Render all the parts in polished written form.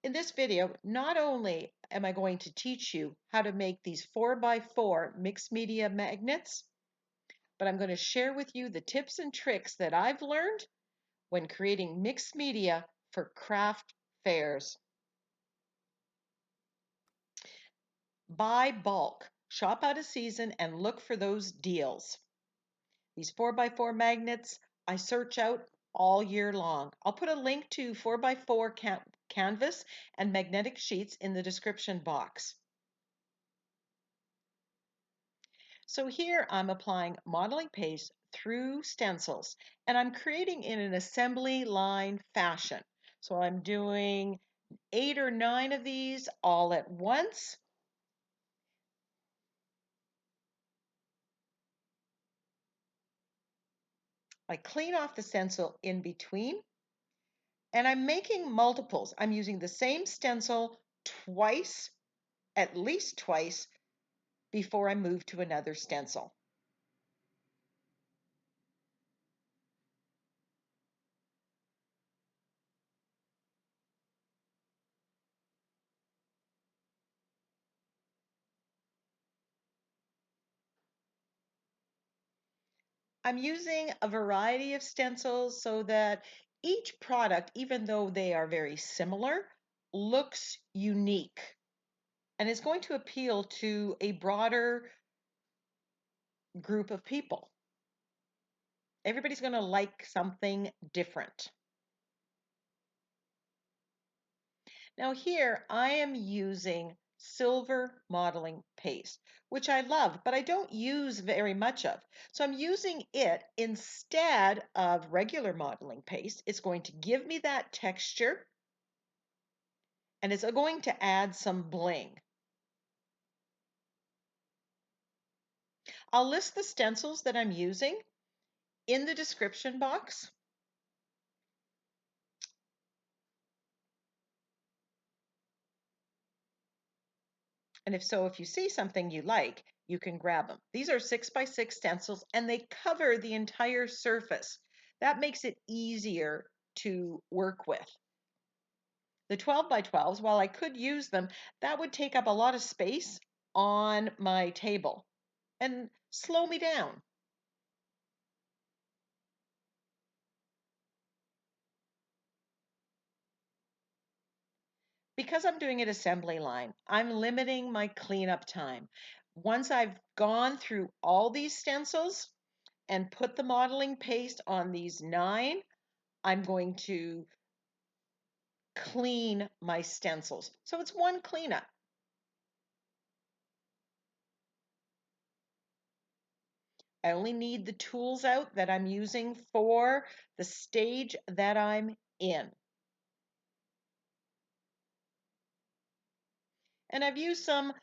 In this video, not only am I going to teach you how to make these 4x4 mixed media magnets, but I'm going to share with you the tips and tricks that I've learned when creating mixed media for craft fairs. Buy bulk, shop out of season, and look for those deals. These 4x4 magnets I search out all year long. I'll put a link to 4x4 canvas and magnetic sheets in the description box. So here I'm applying modeling paste through stencils, and I'm creating in an assembly line fashion. So I'm doing 8 or 9 of these all at once. I clean off the stencil in between, and I'm making multiples. I'm using the same stencil twice, at least twice, before I move to another stencil. I'm using a variety of stencils so that each product, even though they are very similar, looks unique and is going to appeal to a broader group of people. Everybody's going to like something different. Now here I am using silver modeling paste, which I love, but I don't use very much of. So I'm using it instead of regular modeling paste. It's going to give me that texture, and it's going to add some bling. I'll list the stencils that I'm using in the description box. And if you see something you like, you can grab them. These are 6x6 stencils, and they cover the entire surface. That makes it easier to work with. The 12x12s, while I could use them, that would take up a lot of space on my table and slow me down. Because I'm doing an assembly line, I'm limiting my cleanup time. Once I've gone through all these stencils and put the modeling paste on these 9, I'm going to clean my stencils. So it's one cleanup. I only need the tools out that I'm using for the stage that I'm in. And I've used some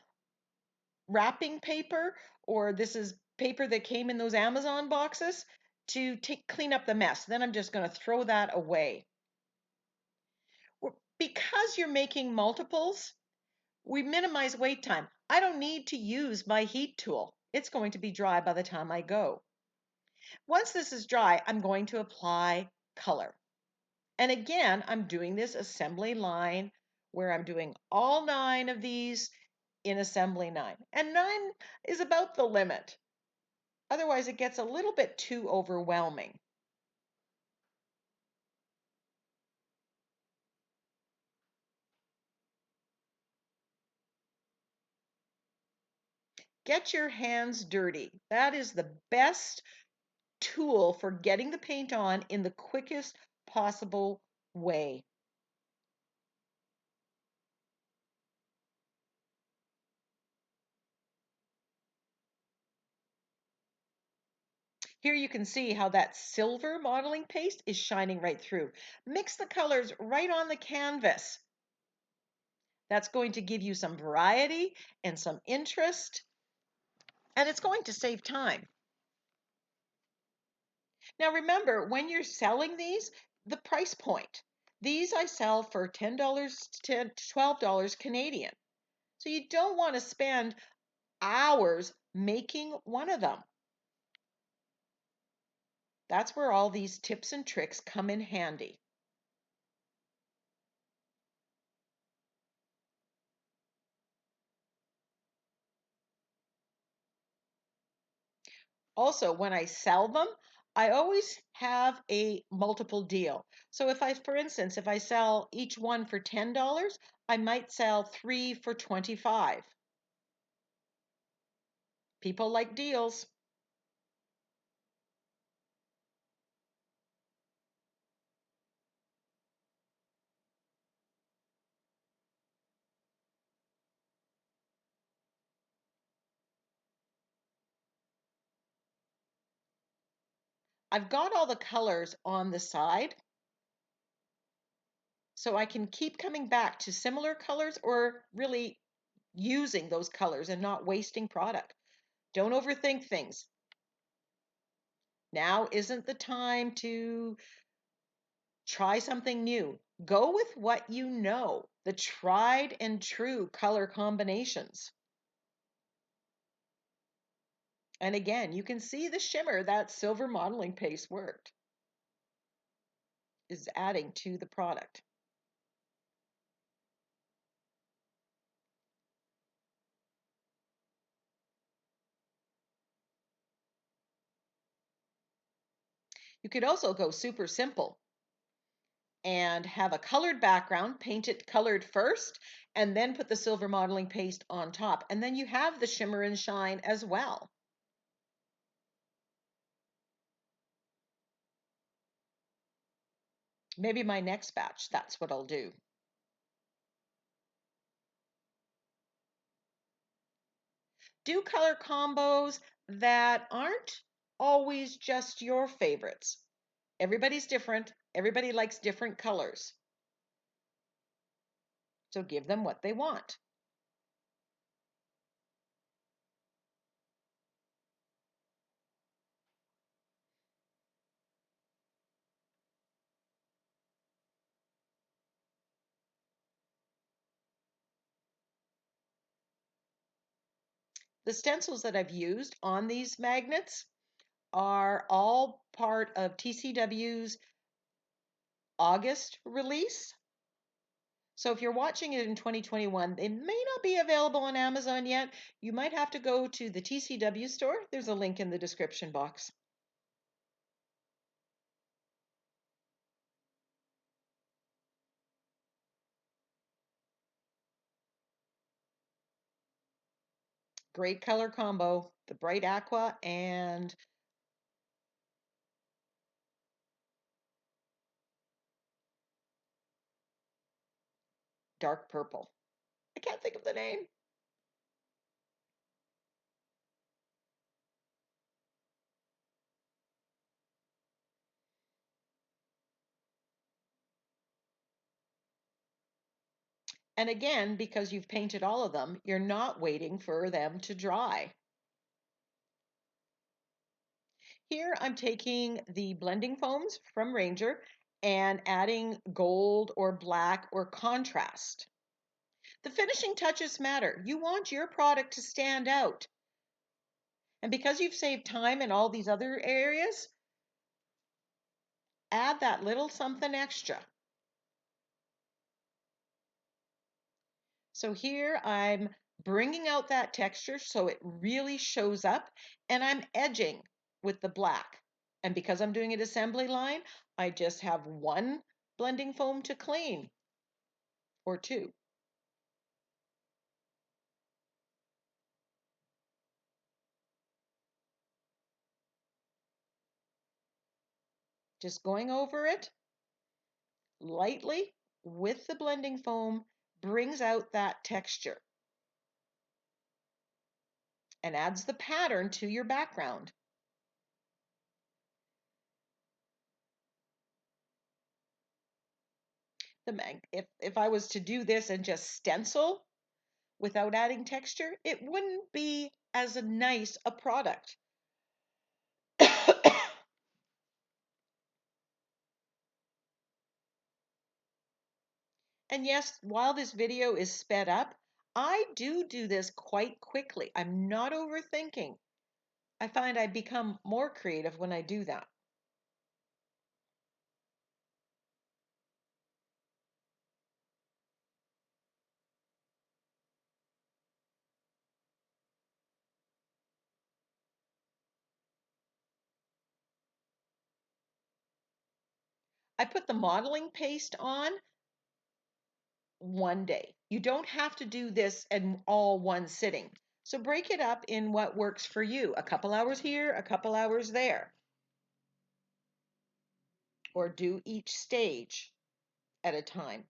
wrapping paper, or this is paper that came in those Amazon boxes, to clean up the mess. Then I'm just going to throw that away. Because you're making multiples, we minimize wait time. I don't need to use my heat tool. It's going to be dry by the time I go. Once this is dry, I'm going to apply color. And again, I'm doing this assembly line where I'm doing all 9 of these in assembly 9. And 9 is about the limit. Otherwise, it gets a little bit too overwhelming. Get your hands dirty. That is the best tool for getting the paint on in the quickest possible way. Here you can see how that silver modeling paste is shining right through. Mix the colors right on the canvas. That's going to give you some variety and some interest, and it's going to save time. Now remember, when you're selling these, the price point. These I sell for $10 to $12 Canadian. So you don't want to spend hours making one of them. That's where all these tips and tricks come in handy. Also, when I sell them, I always have a multiple deal. So if I, for instance, if I sell each one for $10, I might sell 3 for 25. People like deals. I've got all the colors on the side, so I can keep coming back to similar colors or really using those colors and not wasting product. Don't overthink things. Now isn't the time to try something new. Go with what you know, the tried and true color combinations. And again, you can see the shimmer that silver modeling paste worked is adding to the product. You could also go super simple and have a colored background, paint it colored first, and then put the silver modeling paste on top. And then you have the shimmer and shine as well. Maybe my next batch, that's what I'll do. Do color combos that aren't always just your favorites. Everybody's different. Everybody likes different colors. So give them what they want. The stencils that I've used on these magnets are all part of TCW's August release. So if you're watching it in 2021, they may not be available on Amazon yet. You might have to go to the TCW store. There's a link in the description box. Great color combo, the bright aqua and dark purple. I can't think of the name. And again, because you've painted all of them, you're not waiting for them to dry. Here I'm taking the blending foams from Ranger and adding gold or black or contrast. The finishing touches matter. You want your product to stand out. And because you've saved time in all these other areas, add that little something extra. So here I'm bringing out that texture so it really shows up, and I'm edging with the black. And because I'm doing an assembly line, I just have one blending foam to clean, or two. Just going over it lightly with the blending foam brings out that texture and adds the pattern to your background. If I was to do this and just stencil without adding texture, it wouldn't be as nice a product. And yes, while this video is sped up, I do this quite quickly. I'm not overthinking. I find I become more creative when I do that. I put the modeling paste on one day. You don't have to do this in all one sitting. So break it up in what works for you. A couple hours here, a couple hours there. Or do each stage at a time.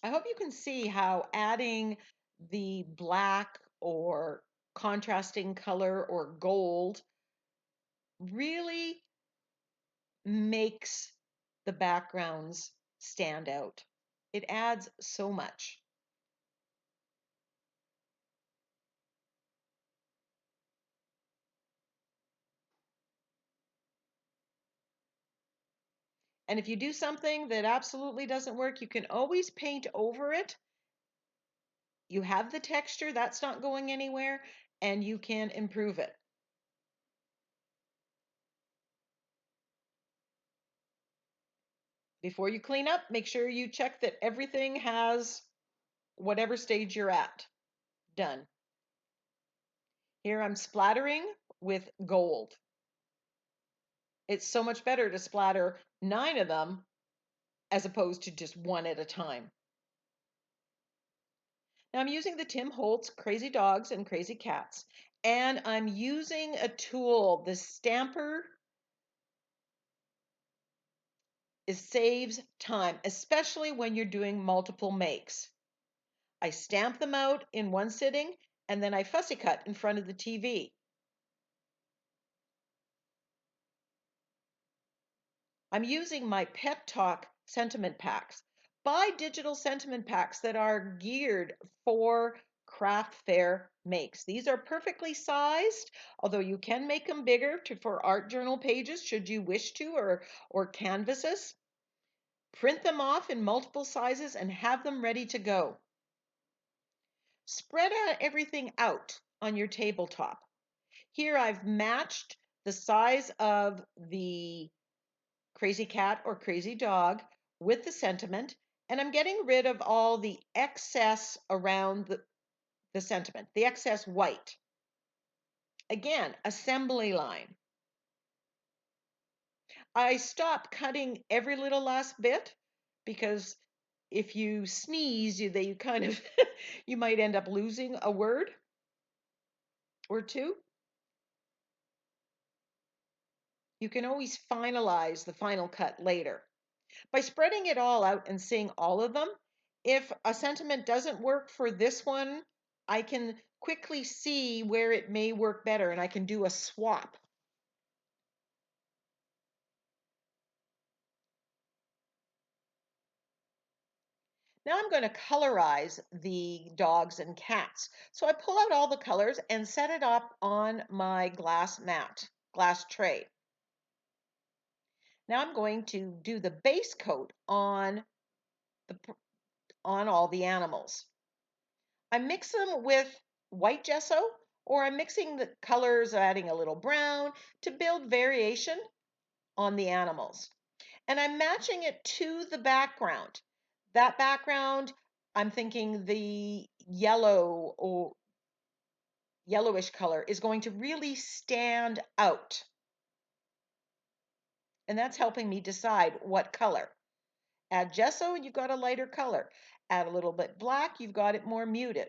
I hope you can see how adding the black or contrasting color or gold really makes the backgrounds stand out. It adds so much. And if you do something that absolutely doesn't work, you can always paint over it. You have the texture, that's not going anywhere, and you can improve it. Before you clean up, make sure you check that everything has whatever stage you're at done. Here I'm splattering with gold. It's so much better to splatter 9 of them as opposed to just one at a time. Now I'm using the Tim Holtz Crazy Dogs and Crazy Cats, and I'm using a tool. The stamper saves time, especially when you're doing multiple makes. I stamp them out in one sitting, and then I fussy cut in front of the TV. I'm using my Pet Talk sentiment packs. Buy digital sentiment packs that are geared for craft fair makes. These are perfectly sized, although you can make them bigger for art journal pages should you wish to, or canvases. Print them off in multiple sizes and have them ready to go. Spread out everything out on your tabletop. Here I've matched the size of the crazy cat or crazy dog with the sentiment, and I'm getting rid of all the excess around the sentiment, the excess white. Again, assembly line. I stop cutting every little last bit because if you sneeze, you kind of you might end up losing a word or two. You can always finalize the final cut later. By spreading it all out and seeing all of them, if a sentiment doesn't work for this one, I can quickly see where it may work better and I can do a swap. Now I'm going to colorize the dogs and cats. So I pull out all the colors and set it up on my glass mat, glass tray. Now I'm going to do the base coat on all the animals. I mix them with white gesso, or I'm mixing the colors, adding a little brown to build variation on the animals. And I'm matching it to the background. That background, I'm thinking the yellow or yellowish color is going to really stand out. And that's helping me decide what color. Add gesso and you've got a lighter color. Add a little bit black, you've got it more muted.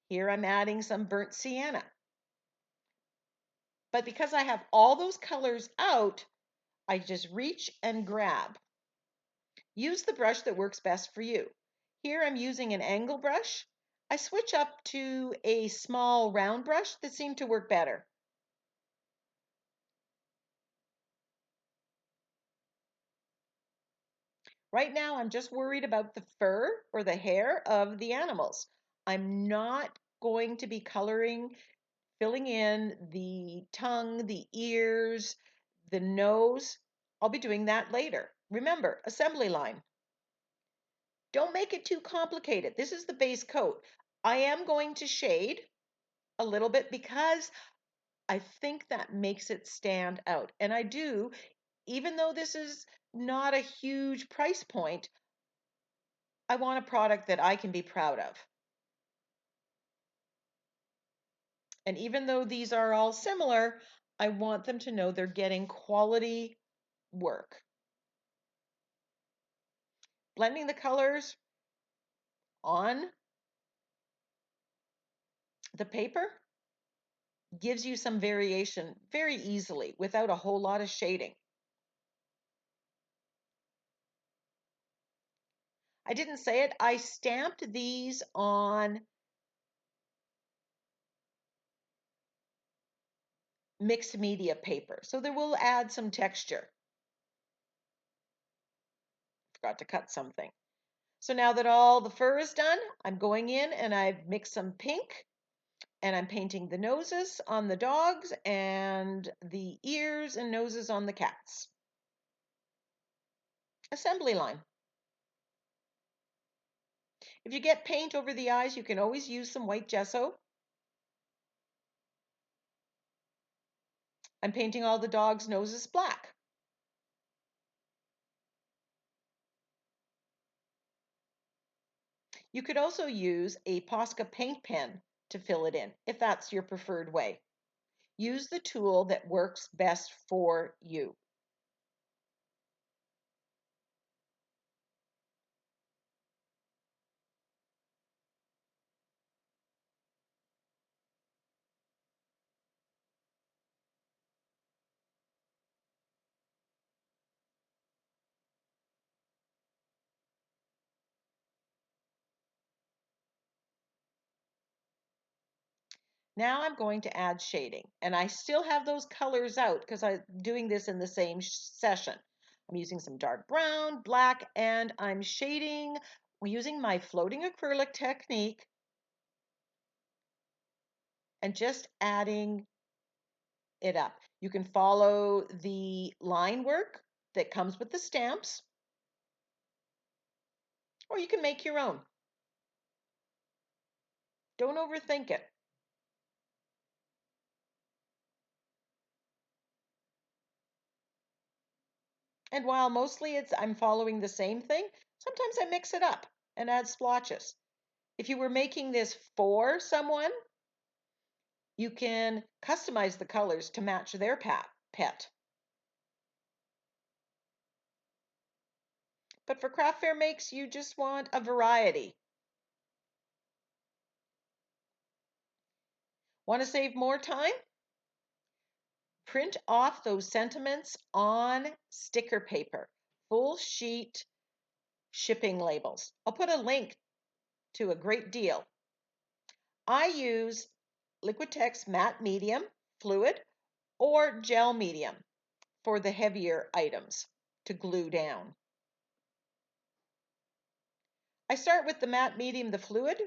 Here I'm adding some burnt sienna. But because I have all those colors out, I just reach and grab. Use the brush that works best for you. Here I'm using an angle brush. I switch up to a small round brush that seemed to work better. Right now I'm just worried about the fur or the hair of the animals. I'm not going to be filling in the tongue, the ears, the nose. I'll be doing that later. Remember, assembly line. Don't make it too complicated. This is the base coat. I am going to shade. a little bit because I think that makes it stand out. And I do, even though this is not a huge price point, I want a product that I can be proud of. And even though these are all similar, I want them to know they're getting quality work. Blending the colors on the paper gives you some variation very easily without a whole lot of shading. I didn't say it, I stamped these on mixed media paper, so they will add some texture. Forgot to cut something. So now that all the fur is done, I'm going in and I've mixed some pink and I'm painting the noses on the dogs and the ears and noses on the cats. Assembly line. If you get paint over the eyes, you can always use some white gesso. I'm painting all the dogs' noses black. You could also use a Posca paint pen to fill it in, if that's your preferred way. Use the tool that works best for you. Now I'm going to add shading, and I still have those colors out because I'm doing this in the same session. I'm using some dark brown, black, and I'm shading using my floating acrylic technique and just adding it up. You can follow the line work that comes with the stamps, or you can make your own. Don't overthink it. And while mostly I'm following the same thing, sometimes I mix it up and add splotches. If you were making this for someone, you can customize the colors to match their pet. But for craft fair makes, you just want a variety. Want to save more time? Print off those sentiments on sticker paper, full sheet shipping labels. I'll put a link to a great deal. I use Liquitex matte medium fluid or gel medium for the heavier items to glue down. I start with the matte medium, the fluid,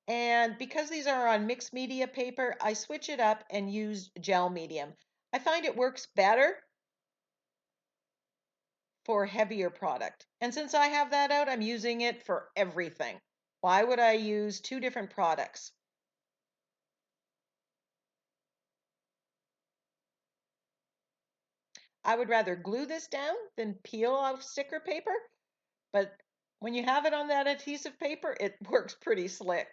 and because these are on mixed media paper, I switch it up and use gel medium. I find it works better for heavier product. And since I have that out, I'm using it for everything. Why would I use two different products? I would rather glue this down than peel off sticker paper, but when you have it on that adhesive paper, it works pretty slick.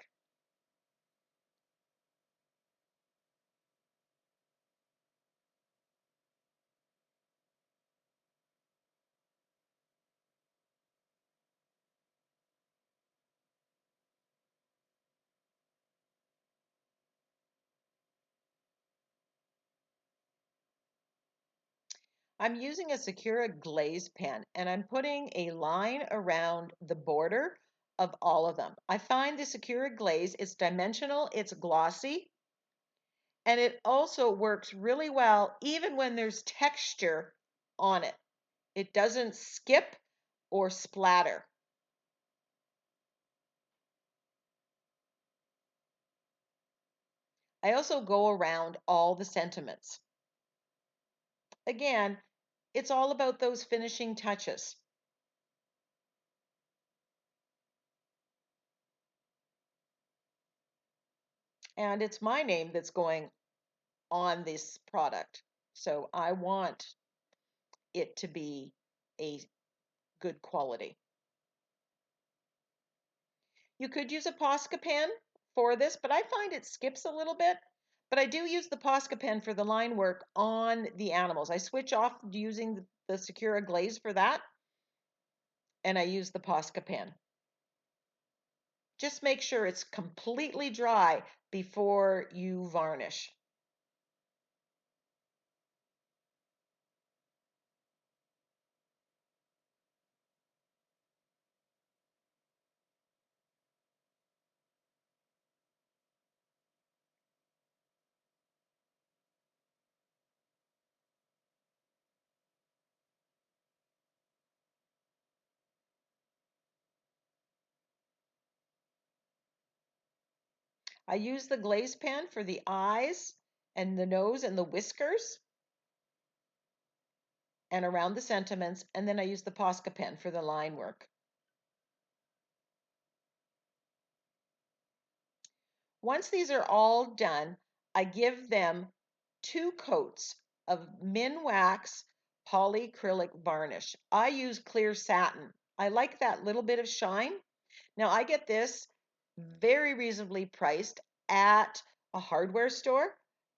I'm using a Sakura glaze pen and I'm putting a line around the border of all of them. I find the Sakura glaze, it's dimensional, it's glossy, and it also works really well even when there's texture on it. It doesn't skip or splatter. I also go around all the sentiments. Again, it's all about those finishing touches. and it's my name that's going on this product. So I want it to be a good quality. You could use a Posca pen for this, but I find it skips a little bit. But I do use the Posca pen for the line work on the animals. I switch off using the Secura glaze for that, and I use the Posca pen. Just make sure it's completely dry before you varnish. I use the glaze pen for the eyes and the nose and the whiskers and around the sentiments, and then I use the Posca pen for the line work. Once these are all done, I give them 2 coats of Minwax Polycrylic varnish. I use clear satin. I like that little bit of shine. Now I get this very reasonably priced at a hardware store.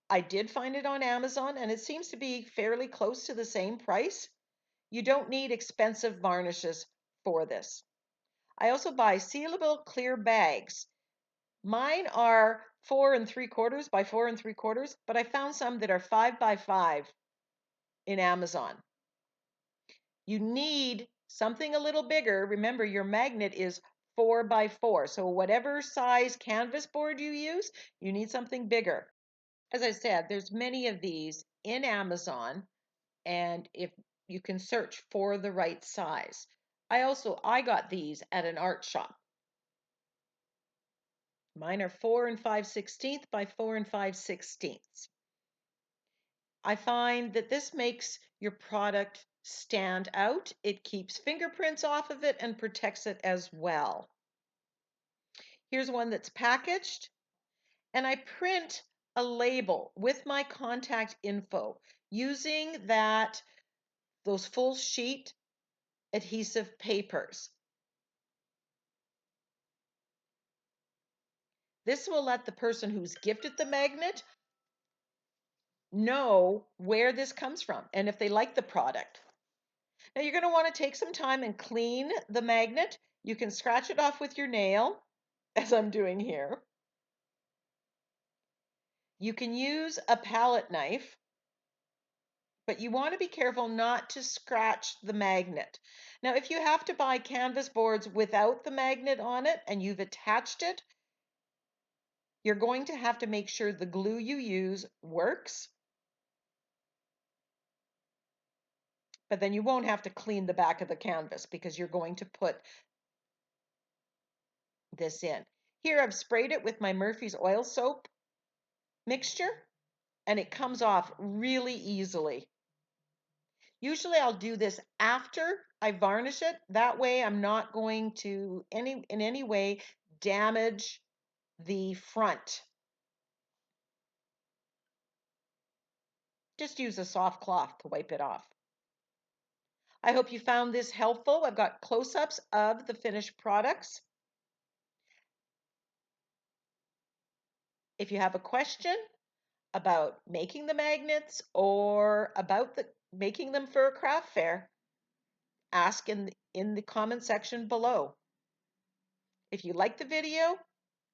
I did find it on Amazon and it seems to be fairly close to the same price. You don't need expensive varnishes for this. I also buy sealable clear bags. Mine are 4 3/4 by 4 3/4, but I found some that are 5 by 5 in Amazon. You need something a little bigger. Remember, your magnet is 4 by 4. So whatever size canvas board you use, you need something bigger. As I said, there's many of these in Amazon, and if you can search for the right size. I got these at an art shop. Mine are 4 5/16 by 4 5/16. I find that this makes your product stand out. It keeps fingerprints off of it and protects it as well. Here's one that's packaged, and I print a label with my contact info using those full sheet adhesive papers. This will let the person who's gifted the magnet know where this comes from and if they like the product. Now you're going to want to take some time and clean the magnet. You can scratch it off with your nail, as I'm doing here. You can use a palette knife, but you want to be careful not to scratch the magnet. Now, if you have to buy canvas boards without the magnet on it and you've attached it, you're going to have to make sure the glue you use works. But then you won't have to clean the back of the canvas because you're going to put this in. Here I've sprayed it with my Murphy's oil soap mixture and it comes off really easily. Usually I'll do this after I varnish it. That way I'm not going to in any way damage the front. Just use a soft cloth to wipe it off. I hope you found this helpful. I've got close-ups of the finished products. If you have a question about making the magnets or about making them for a craft fair, ask in the comment section below. If you like the video,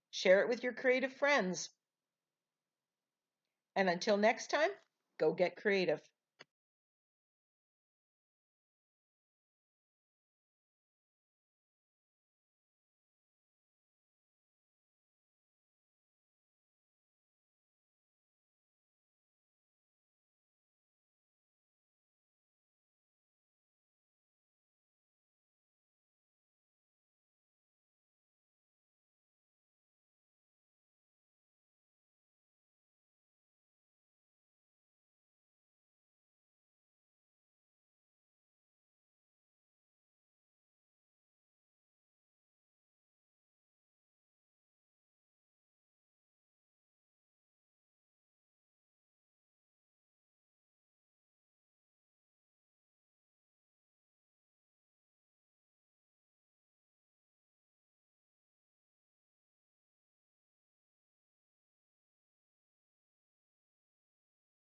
share it with your creative friends. And until next time, go get creative.